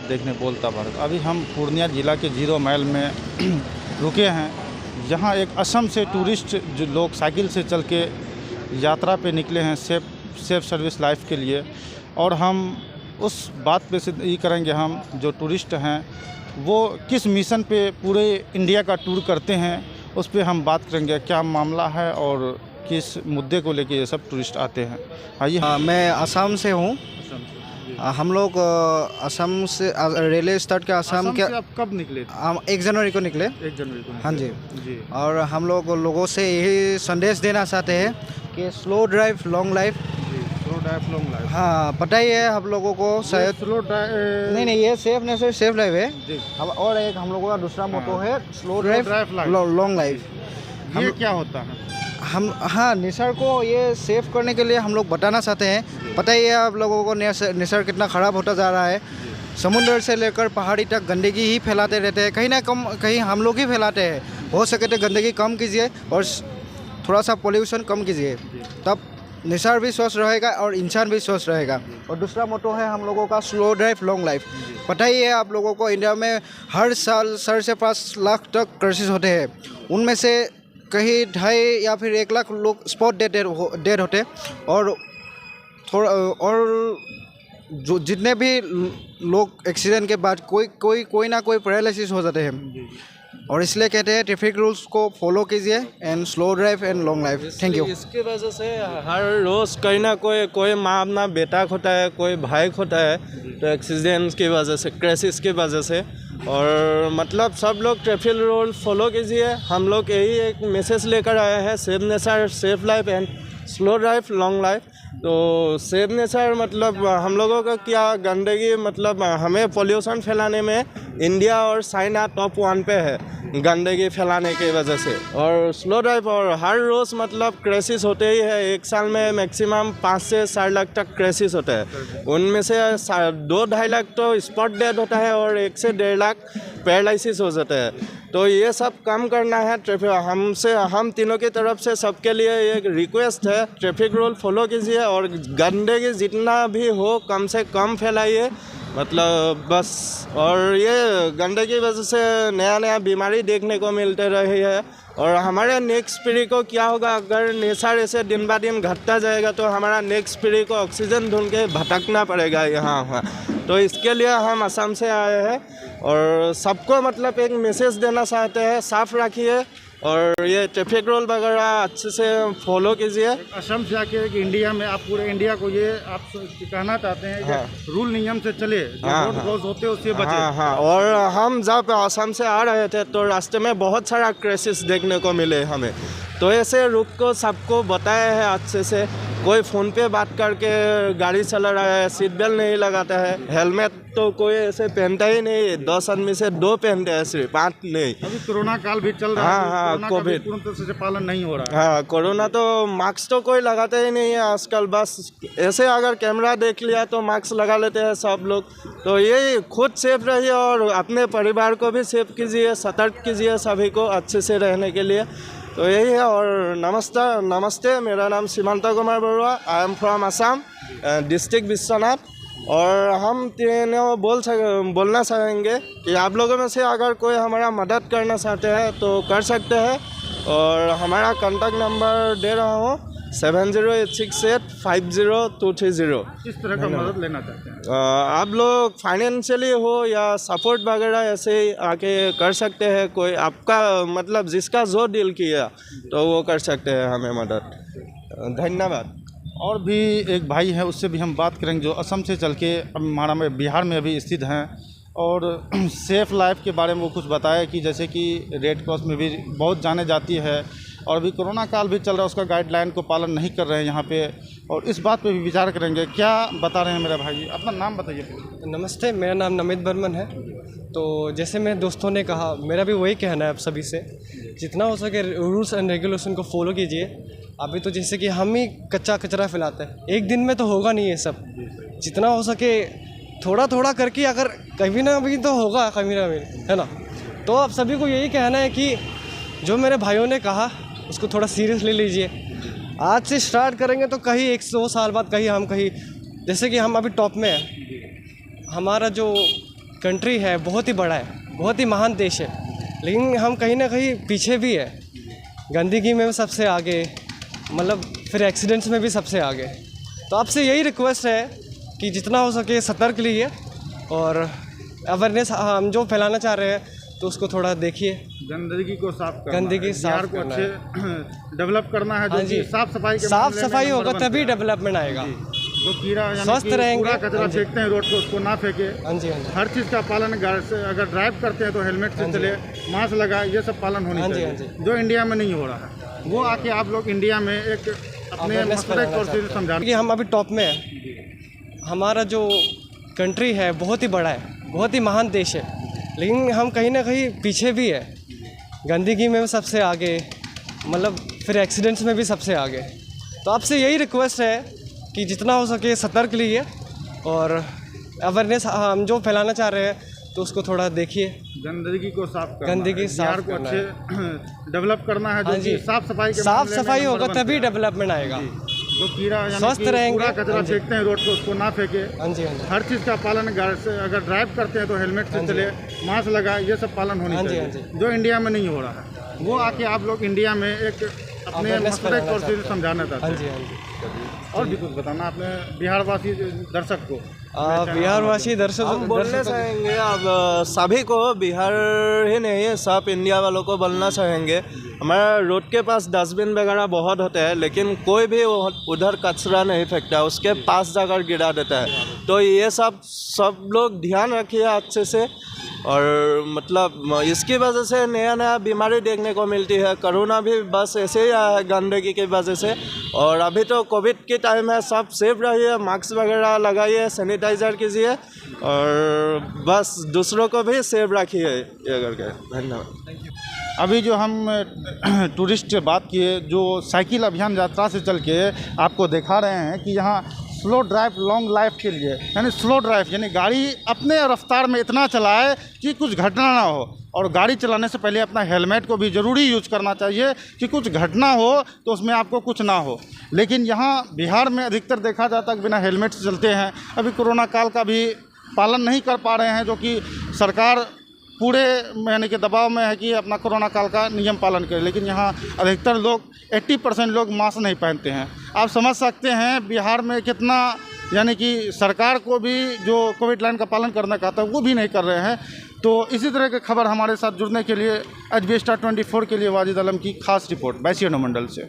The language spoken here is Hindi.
देखने बोलता भारत। अभी हम पूर्णिया जिला के 0 माइल में रुके हैं। यहाँ एक असम से टूरिस्ट जो लोग साइकिल से चल के यात्रा पे निकले हैं सेफ सर्विस लाइफ के लिए, और हम उस बात पे से ये करेंगे, हम जो टूरिस्ट हैं वो किस मिशन पे पूरे इंडिया का टूर करते हैं उस पे हम बात करेंगे, क्या मामला है और किस मुद्दे को लेके ये सब टूरिस्ट आते हैं। आइए। मैं असम से हूँ। हम लोग असम से रेलवे स्टार्ट के असम के। आप कब निकले? हम 1 जनवरी को निकले। 1 जनवरी को। हाँ जी। जी। और हम लोगों से यही संदेश देना चाहते हैं कि slow drive long life. Slow drive long life. हाँ, पता ही है हम लोगों को शायद। स्लो ड्राइव नहीं, ये सेफ लाइफ है जी। अब और एक हम लोगों का दूसरा मोटो है स्लो ड्राइव लॉन्ग लाइफ। ये क्या होता है? हाँ, निसर्ग को ये सेव करने के लिए हम लोग बताना चाहते हैं। पता ही है आप लोगों को निसर्ग कितना ख़राब होता जा रहा है। समुद्र से लेकर पहाड़ी तक गंदगी ही फैलाते रहते हैं, कहीं हम लोग ही फैलाते हैं। हो सके तो गंदगी कम कीजिए और थोड़ा सा पोल्यूशन कम कीजिए, तब निसर्ग भी स्वस्थ रहेगा और इंसान भी स्वस्थ रहेगा। और दूसरा मोटो है हम लोगों का स्लो ड्राइव लॉन्ग लाइफ। पता ही है आप लोगों को इंडिया में हर साल 4 से 5 लाख तक क्राइसिस होते हैं। उनमें से कहीं 2.5 या फिर 1 लाख लोग स्पॉट डेड होते, और जो जितने भी लोग एक्सीडेंट के बाद कोई ना कोई पैरालिसिस हो जाते हैं। और इसलिए कहते हैं ट्रैफिक रूल्स को फॉलो कीजिए and slow drive and long life. Thank you. इसकी वजह से हर रोज़ कहीं ना कोई माँ अपना बेटा खोता है, कोई भाई खोता है, तो एक्सीडेंट्स की वजह से, क्रैशेस की वजह से। और मतलब सब लोग ट्रैफिक रूल फॉलो कीजिए। हम लोग यही एक मैसेज लेकर आए हैं, safe nature safe life and slow drive long life. तो सेफ नेचर मतलब हम लोगों का क्या, गंदगी मतलब हमें पोल्यूशन फैलाने में इंडिया और चाइना टॉप 1 पे है गंदगी फैलाने की वजह से। और स्लो ड्राइव और हर रोज़ मतलब क्रैशेस होते ही है। एक साल में मैक्सिमम 5 से 4 लाख तक क्रैशेस होता है। उनमें से 2-2.5 लाख तो स्पॉट डेड होता है और 1 से 1.5 लाख पैरालिसिस हो जाता है। तो ये सब कम करना है ट्रैफिक हम तीनों की तरफ से सबके लिए एक रिक्वेस्ट है, ट्रैफिक रूल फॉलो कीजिए और गंदगी जितना भी हो कम से कम फैलाइए, मतलब बस। और ये गंदगी की वजह से नया बीमारी देखने को मिलते रही है। और हमारे नेक्स्ट पीढ़ी को क्या होगा, अगर नेचर ऐसे दिन ब दिन घटता जाएगा तो हमारा नेक्स्ट पीढ़ी को ऑक्सीजन ढूंढ के भटकना पड़ेगा यहाँ। तो इसके लिए हम असम से आए हैं और सबको मतलब एक मैसेज देना चाहते हैं, साफ रखिए और ये ट्रैफिक रूल वगैरह अच्छे से फॉलो कीजिए। असम से आके इंडिया में आप पूरे इंडिया को ये आप कहना चाहते हैं कि रूल नियम से चले, रोड क्रॉस होते उससे बचे। हाँ। और हम जब असम से आ रहे थे तो रास्ते में बहुत सारा क्रैशेस देखने को मिले हमें। तो ऐसे रुक को सबको बताया है अच्छे से। कोई फ़ोन पे बात करके गाड़ी चला रहा है, सीट बेल्ट नहीं लगाता है, हेलमेट तो कोई ऐसे पहनता ही नहीं। 10 आदमी से 2 पहनते हैं, सिर्फ 5 नहीं। अभी कोरोना काल भी चल रहा है। हाँ, कोविड पूर्ण तरह से पालन नहीं हो रहा है। हाँ, कोरोना तो मास्क तो कोई लगाता ही नहीं है आजकल। बस ऐसे अगर कैमरा देख लिया तो मास्क लगा लेते हैं सब लोग। तो ये खुद सेफ रहिए और अपने परिवार को भी सेफ कीजिए, सतर्क कीजिए सभी को अच्छे से रहने के लिए। तो यही है। और नमस्ते, मेरा नाम Seemanta Kumar Barua, I am from Assam, district Biswanath. और हम तीनों बोलना चाहेंगे कि आप लोगों में से अगर कोई हमारा मदद करना चाहते हैं तो कर सकते हैं। और हमारा कॉन्टैक्ट नंबर दे रहा हूँ, 7086850230। किस तरह का मदद लेना चाहते हैं? आप लोग फाइनेंशियली हो या सपोर्ट वगैरह ऐसे ही आके कर सकते हैं। कोई आपका मतलब जिसका जो दिल किया तो वो कर सकते हैं हमें मदद। धन्यवाद। और भी एक भाई है, उससे भी हम बात करेंगे जो असम से चल के हमारा में बिहार में अभी स्थित हैं और सेफ़ लाइफ के बारे में वो कुछ बताया कि जैसे कि रेड क्रॉस में भी बहुत जाने जाती है और अभी कोरोना काल भी चल रहा है, उसका गाइडलाइन को पालन नहीं कर रहे हैं यहाँ पे, और इस बात पे भी विचार करेंगे। क्या बता रहे हैं मेरा भाई? अपना नाम बताइए। नमस्ते, मेरा नाम नमित बर्मन है। तो जैसे मेरे दोस्तों ने कहा, मेरा भी वही कहना है आप सभी से, जितना हो सके रूल्स एंड रेगुलेशन को फॉलो कीजिए। अभी तो जैसे कि हम ही कच्चा कचरा फैलाते हैं, एक दिन में तो होगा नहीं ये सब। जितना हो सके थोड़ा थोड़ा करके, अगर कभी ना कभी तो होगा, कभी ना कभी, है ना। तो आप सभी को यही कहना है कि जो मेरे भाइयों ने कहा उसको थोड़ा सीरियसली लीजिए। आज से स्टार्ट करेंगे तो कहीं 100 साल बाद कहीं जैसे कि हम अभी टॉप में हैं, हमारा जो कंट्री है बहुत ही बड़ा है, बहुत ही महान देश है, लेकिन हम कहीं ना कहीं पीछे भी है। गंदगी में भी सबसे आगे, मतलब फिर एक्सीडेंट्स में भी सबसे आगे। तो आपसे यही रिक्वेस्ट है कि जितना हो सके सतर्क रहिए और अवेयरनेस हम जो फैलाना चाह रहे हैं तो उसको थोड़ा देखिए। गंदगी को साफ करना गंदगी है, साफ बिहार को करना अच्छे डेवलप करना है, जो हाँ जी। कि साफ सफाई के साफ मामले में सफाई होगा नंबर वन तभी पे है। डेवलपमेंट आएगा। तो कीड़ा यानी स्वस्थ कि रहेंगे। कूड़ा कचरा हाँ जी। फेंकते हैं रोड पे, उसको ना फेंके। हाँ जी, हाँ जी। हर चीज़ का पालन अगर ड्राइव करते हैं तो हेलमेट से हाँ जी। चले, मास्क लगाए, ये सब पालन होनी हाँ जी, चाहिए, हाँ जी। जो इंडिया में नहीं हो रहा है। वो आके आप लोग इंडिया में एक अपने अवेयरनेस मसले फैलाना तौर चाहते से हैं। समझाना। क्योंकि हम अभी टॉप में है। हमारा जो कंट्री है बहुत ही बड़ा है, बहुत ही महान देश है, लेकिन हम कहीं ना कहीं पीछे भी है। गंदगी में भी सबसे आगे, मतलब फिर एक्सीडेंट्स में भी सबसे आगे। तो आपसे यही रिक्वेस्ट है कि जितना हो सके सतर्क रहिए और अवेयरनेस हम जो फैलाना चाह रहे हैं तो उसको थोड़ा देखिए। गंदगी को साफ करना गंदगी है, साफ बिहार को करना अच्छे डेवलप करना है, जो हाँ कि जी। साफ सफाई के साफ मामले में सफाई नंबर होगा वन तभी पे है। डेवलपमेंट आएगा। तो कीड़ा यानी स्वस्थ कि रहेंगे। कूड़ा कचरा हाँ जी। फेंकते हैं रोड पे, उसको ना फेंके। हाँ जी, हाँ जी। हर चीज़ का पालन अगर ड्राइव करते हैं तो हेलमेट से हाँ जी। चले, मास्क लगाए, ये सब पालन होनी हाँ जी, चाहिए, हाँ जी। जो इंडिया में नहीं हो रहा है। वो आके आप लोग इंडिया में एक अपने अवेयरनेस मसले फैलाना तौर से चाहते हैं। समझाना चाहते हाँ हैं। जी, हाँ जी। और भी कुछ बताना आपने बिहारवासी दर्शक को। बिहारवासी दर्शक हम बोलना चाहेंगे अब सभी को, बिहार ही नहीं सब इंडिया वालों को बोलना चाहेंगे। हमारे रोड के पास डस्टबिन वगैरह बहुत होते हैं, लेकिन कोई भी उधर कचरा नहीं फेंकता, उसके पास जाकर गिरा देता है। तो ये सब लोग ध्यान रखिए अच्छे से। और मतलब इसकी वजह से नया नया बीमारी देखने को मिलती है। कोरोना भी बस ऐसे ही आया है गंदगी की वजह से। और अभी तो कोविड की टाइम है, सब सेफ रहिए, मास्क वगैरह लगाइए, सैनिटाइज़र कीजिए और बस दूसरों को भी सेफ रखिए ये करके। धन्यवाद। अभी जो हम टूरिस्ट से बात किए, जो साइकिल अभियान यात्रा से चल के आपको दिखा रहे हैं कि यहाँ स्लो ड्राइव लॉन्ग लाइफ के लिए, यानी स्लो ड्राइव यानी गाड़ी अपने रफ्तार में इतना चलाए कि कुछ घटना ना हो। और गाड़ी चलाने से पहले अपना हेलमेट को भी ज़रूरी यूज करना चाहिए कि कुछ घटना हो तो उसमें आपको कुछ ना हो। लेकिन यहाँ बिहार में अधिकतर देखा जाता है कि बिना हेलमेट से चलते हैं। अभी कोरोना काल का भी पालन नहीं कर पा रहे हैं, जो कि सरकार पूरे यानी कि दबाव में है कि अपना कोरोना काल का नियम पालन करें। लेकिन यहाँ अधिकतर लोग 80% लोग मास्क नहीं पहनते हैं। आप समझ सकते हैं बिहार में कितना, यानी कि सरकार को भी जो कोविड लाइन का पालन करना कहता है वो भी नहीं कर रहे हैं। तो इसी तरह की खबर हमारे साथ जुड़ने के लिए एचबी स्टार 24 के लिए वाजिद आलम की खास रिपोर्ट बैसी अनुमंडल से।